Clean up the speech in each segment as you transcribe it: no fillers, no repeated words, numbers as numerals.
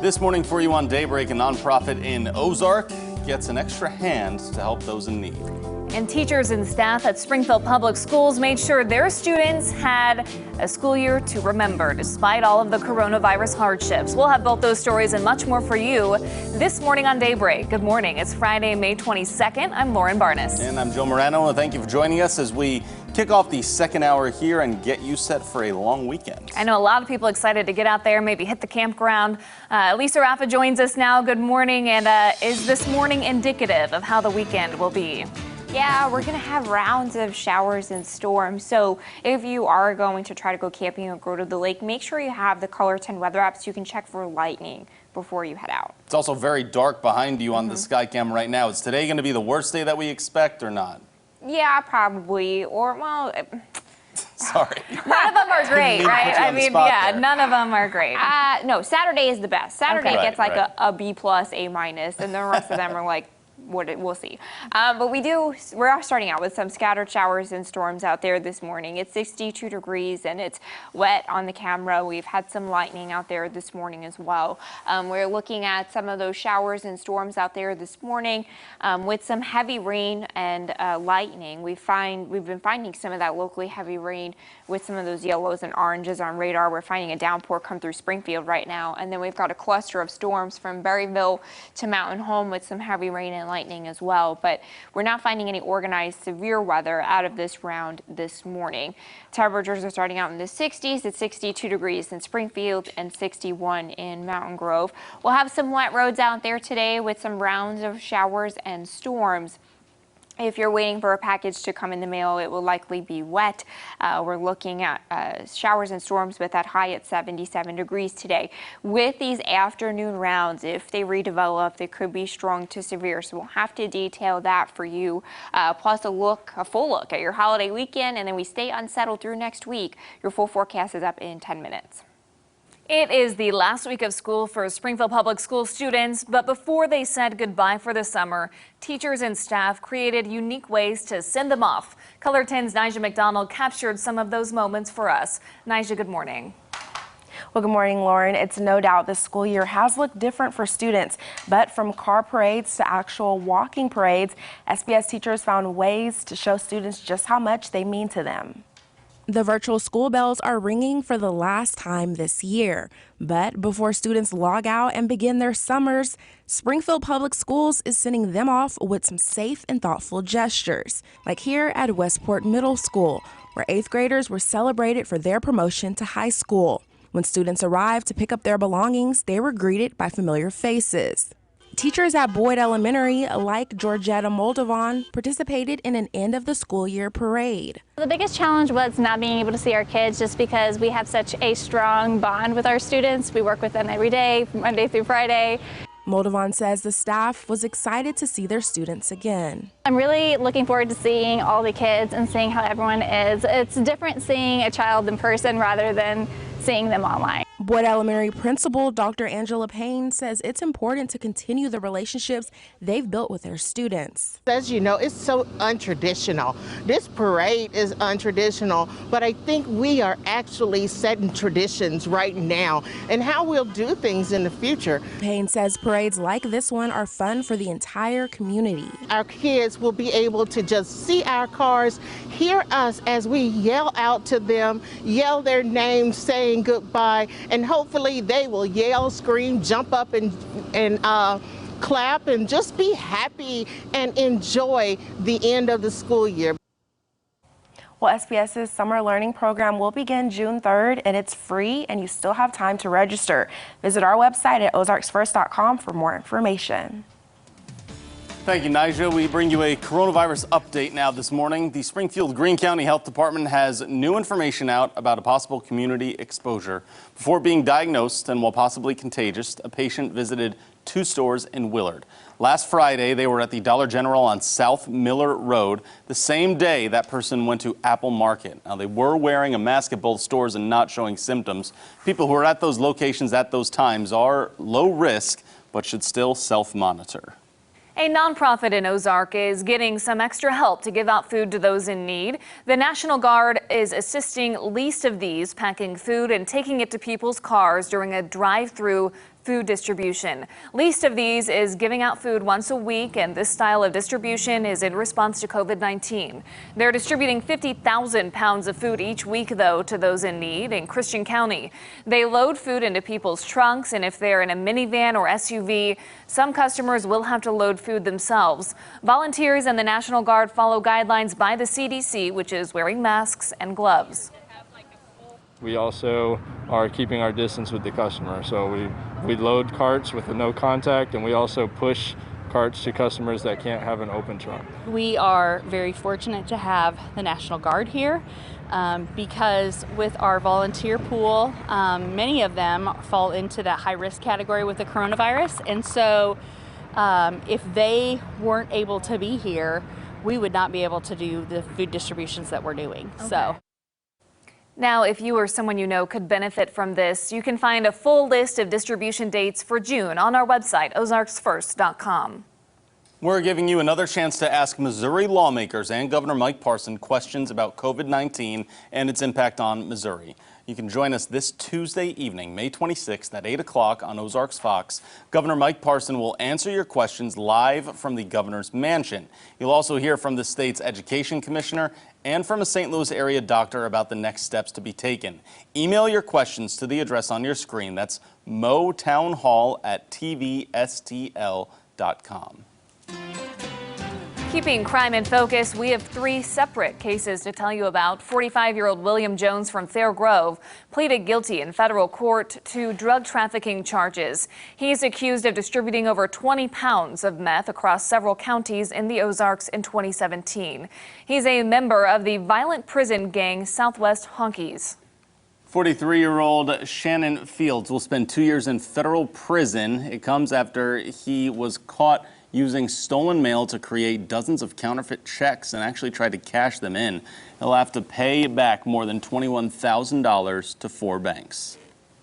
This morning for you on Daybreak, a nonprofit in Ozark gets an extra hand to help those in need. And teachers and staff at Springfield Public Schools made sure their students had a school year to remember, despite all of the coronavirus hardships. We'll have both those stories and much more for you this morning on Daybreak. Good morning. It's Friday, May 22nd. I'm Lauren Barnes. And I'm Joe Morano, and thank you for joining us as we kick off the second hour here and get you set for a long weekend. I know a lot of people excited to get out there, maybe hit the campground. Lisa Raffa joins us now. Good morning. And is this morning indicative of how the weekend will be? Yeah, we're going to have rounds of showers and storms. So if you are going to try to go camping or go to the lake, make sure you have the Color 10 weather app so you can check for lightning before you head out. It's also very dark behind you on the sky cam right now. Is today going to be the worst day that we expect or not? Yeah, probably. Or, well... Sorry. None of them are great, right? I mean, yeah, none of them are great. No, Saturday is the best. Saturday gets like a B+, A-, and the rest of them are like, we'll see. But we're starting out with some scattered showers and storms out there this morning. It's 62 degrees and it's wet on the camera. We've had some lightning out there this morning as well. We're looking at some of those showers and storms out there this morning with some heavy rain and lightning. We've been finding some of that locally heavy rain with some of those yellows and oranges on radar. We're finding a downpour come through Springfield right now. And then we've got a cluster of storms from Berryville to Mountain Home with some heavy rain and lightning as well, but we're not finding any organized severe weather out of this round this morning. Temperatures are starting out in the 60s at 62 degrees in Springfield and 61 in Mountain Grove. We'll have some wet roads out there today with some rounds of showers and storms. If you're waiting for a package to come in the mail, it will likely be wet. We're looking at showers and storms with that high at 77 degrees today. With these afternoon rounds, if they redevelop, they could be strong to severe. So we'll have to detail that for you. Plus a full look at your holiday weekend, and then we stay unsettled through next week. Your full forecast is up in 10 minutes. It is the last week of school for Springfield Public School students, but before they said goodbye for the summer, teachers and staff created unique ways to send them off. Color 10's Nija McDonald captured some of those moments for us. Nija, good morning. Well, good morning, Lauren. It's no doubt this school year has looked different for students, but from car parades to actual walking parades, SBS teachers found ways to show students just how much they mean to them. The virtual school bells are ringing for the last time this year. But before students log out and begin their summers, Springfield Public Schools is sending them off with some safe and thoughtful gestures, like here at Westport Middle School, where 8th graders were celebrated for their promotion to high school. When students arrived to pick up their belongings, they were greeted by familiar faces. Teachers at Boyd Elementary, like Georgetta Moldovan, participated in an end of the school year parade. The biggest challenge was not being able to see our kids just because we have such a strong bond with our students. We work with them every day, Monday through Friday. Moldovan says the staff was excited to see their students again. I'm really looking forward to seeing all the kids and seeing how everyone is. It's different seeing a child in person rather than seeing them online. Boyd Elementary Principal Dr. Angela Payne says it's important to continue the relationships they've built with their students. As you know, it's so untraditional. This parade is untraditional, but I think we are actually setting traditions right now and how we'll do things in the future. Payne says parades like this one are fun for the entire community. Our kids will be able to just see our cars, hear us as we yell out to them, yell their names saying goodbye, and hopefully they will yell, scream, jump up and clap and just be happy and enjoy the end of the school year. Well, SBS's summer learning program will begin June 3rd, and it's free, and you still have time to register. Visit our website at ozarksfirst.com for more information. Thank you, Nija. We bring you a coronavirus update now this morning. The Springfield Greene County Health Department has new information out about a possible community exposure. Before being diagnosed and while possibly contagious, a patient visited 2 stores in Willard. Last Friday, they were at the Dollar General on South Miller Road. The same day, that person went to Apple Market. Now, they were wearing a mask at both stores and not showing symptoms. People who are at those locations at those times are low risk, but should still self-monitor. A nonprofit in Ozark is getting some extra help to give out food to those in need. The National Guard is assisting Least of These, packing food and taking it to people's cars during a drive-through food distribution. Least of these is giving out food once a week, and this style of distribution is in response to COVID-19. They're distributing 50,000 pounds of food each week, though, to those in need in Christian County. They load food into people's trunks, and if they're in a minivan or SUV, some customers will have to load food themselves. Volunteers and the National Guard follow guidelines by the CDC, which is wearing masks and gloves. We also are keeping our distance with the customer. So we load carts with a no contact, and we also push carts to customers that can't have an open trunk. We are very fortunate to have the National Guard here because with our volunteer pool, many of them fall into that high-risk category with the coronavirus. And so if they weren't able to be here, we would not be able to do the food distributions that we're doing. Okay. So. Now, if you or someone you know could benefit from this, you can find a full list of distribution dates for June on our website, ozarksfirst.com. We're giving you another chance to ask Missouri lawmakers and Governor Mike Parson questions about COVID-19 and its impact on Missouri. You can join us this Tuesday evening, May 26th at 8 o'clock on Ozarks Fox. Governor Mike Parson will answer your questions live from the governor's mansion. You'll also hear from the state's education commissioner and from a St. Louis area doctor about the next steps to be taken. Email your questions to the address on your screen. That's motownhall@tvstl.com. Keeping crime in focus, we have 3 separate cases to tell you about. 45-year-old William Jones from Fair Grove pleaded guilty in federal court to drug trafficking charges. He's accused of distributing over 20 pounds of meth across several counties in the Ozarks in 2017. He's a member of the violent prison gang Southwest Honkies. 43-year-old Shannon Fields will spend 2 years in federal prison. It comes after he was caught using stolen mail to create dozens of counterfeit checks and actually tried to cash them in. He'll have to pay back more than $21,000 to 4 banks.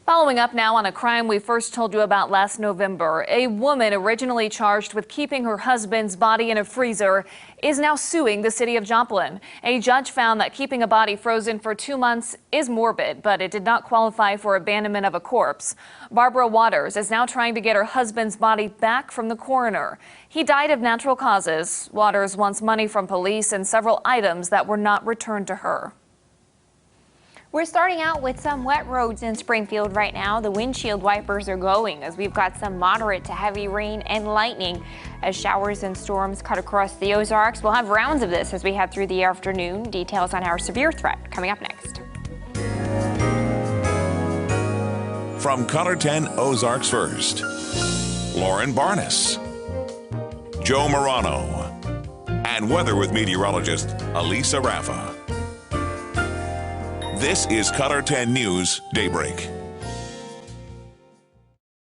Following up now on a crime we first told you about last November. A woman originally charged with keeping her husband's body in a freezer is now suing the city of Joplin. A judge found that keeping a body frozen for 2 months is morbid, but it did not qualify for abandonment of a corpse. Barbara Waters is now trying to get her husband's body back from the coroner. He died of natural causes. Waters wants money from police and several items that were not returned to her. We're starting out with some wet roads in Springfield right now. The windshield wipers are going as we've got some moderate to heavy rain and lightning as showers and storms cut across the Ozarks. We'll have rounds of this as we head through the afternoon. Details on our severe threat coming up next. From Color 10 Ozarks First, Lauren Barnes, Joe Morano, and weather with meteorologist Elisa Raffa. This is Color 10 News Daybreak.